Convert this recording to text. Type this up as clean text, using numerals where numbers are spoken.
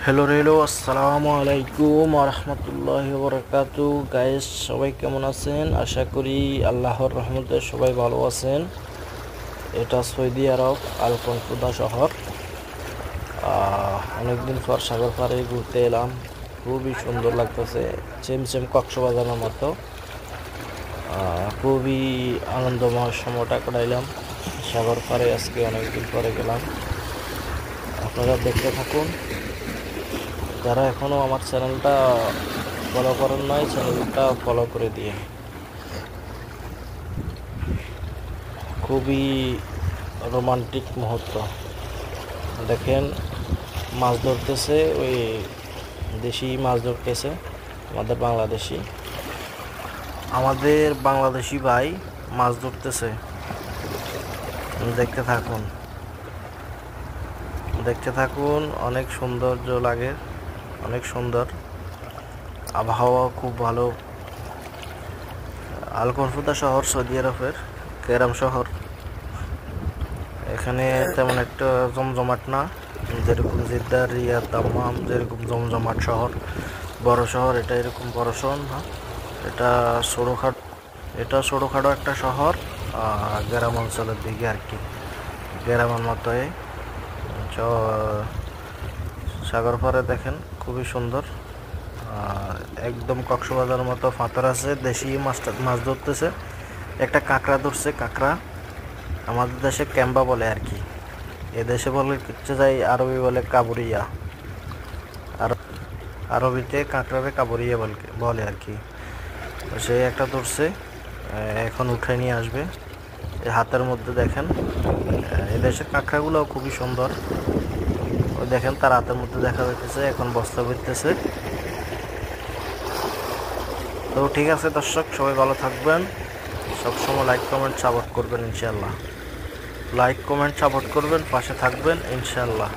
Hello আসসালামু আলাইকুম রহমতুল্লাহি বরকাতু। গাইস, সবাই কেমন আছেন? আশা করি আল্লাহর রহমতে সবাই ভালো আছেন। এটা সৌদি আরব আল কনফুদা শহর। অনেকদিন পর সাগর পাড়ে ঘুরতে এলাম। খুবই সুন্দর লাগতেছে, সেম কক্সবাজারের মতো। খুবই আনন্দময় সময়টা কাটাইলাম সাগর পাড়ে। আজকে অনেকদিন পরে গেলাম। আপনারা দেখতে থাকুন। যারা এখনও আমার চ্যানেলটা ফলো করেন নাই, চ্যানেলটা ফলো করে দিয়ে। খুবই রোমান্টিক মুহূর্ত। দেখেন, মাছ ধরতেছে, ওই দেশি মাছ ধরতেছে। আমাদের বাংলাদেশি ভাই মাছ ধরতেছে। দেখতে থাকুন, অনেক সৌন্দর্য লাগে, অনেক সুন্দর। আবহাওয়া খুব ভালো। আল কনফুদা শহর সৌদি আরবের কেরাম শহর। এখানে তেমন একটা জমজমাট না, যেরকম জেদ্দা, রিয়াদ, দাম্মাম যেরকম জমজমাট শহর, বড় শহর। এটা এরকম বড় শহর না, এটা ছোটোখাটো একটা শহর। গ্রাম অঞ্চলের দিকে আর কি, গ্রামের মতোই। সাগর পাড়ে দেখেন, খুবই সুন্দর। একদম কক্সবাজার মতো পাথর আছে, দেশি মাছ ধরতেছে। একটা কাঁকড়া ধরছে, কাঁকড়া। আমাদের দেশে ক্যাম্বা বলে আর কি, এদেশে বলে কিচ্ছে যাই, আরবি বলে কাবুরিয়া। আর আরবিতে কাঁকড়ারে কাবুরিয়া বলে আর কি। তো সে একটা ধরছে, এখন উঠে নিয়ে আসবে। এই হাতের মধ্যে দেখেন, এদেশের কাঁকড়াগুলোও খুবই সুন্দর। ওই দেখেন, তার হাতের মধ্যে দেখা যাইতেছে এখন বস্তা ভরতেছে। তো ঠিক আছে দর্শক, সবাই ভালো থাকবেন। সবসময় লাইক কমেন্ট সাপোর্ট করবেন ইনশাল্লাহ। পাশে থাকবেন ইনশাল্লাহ।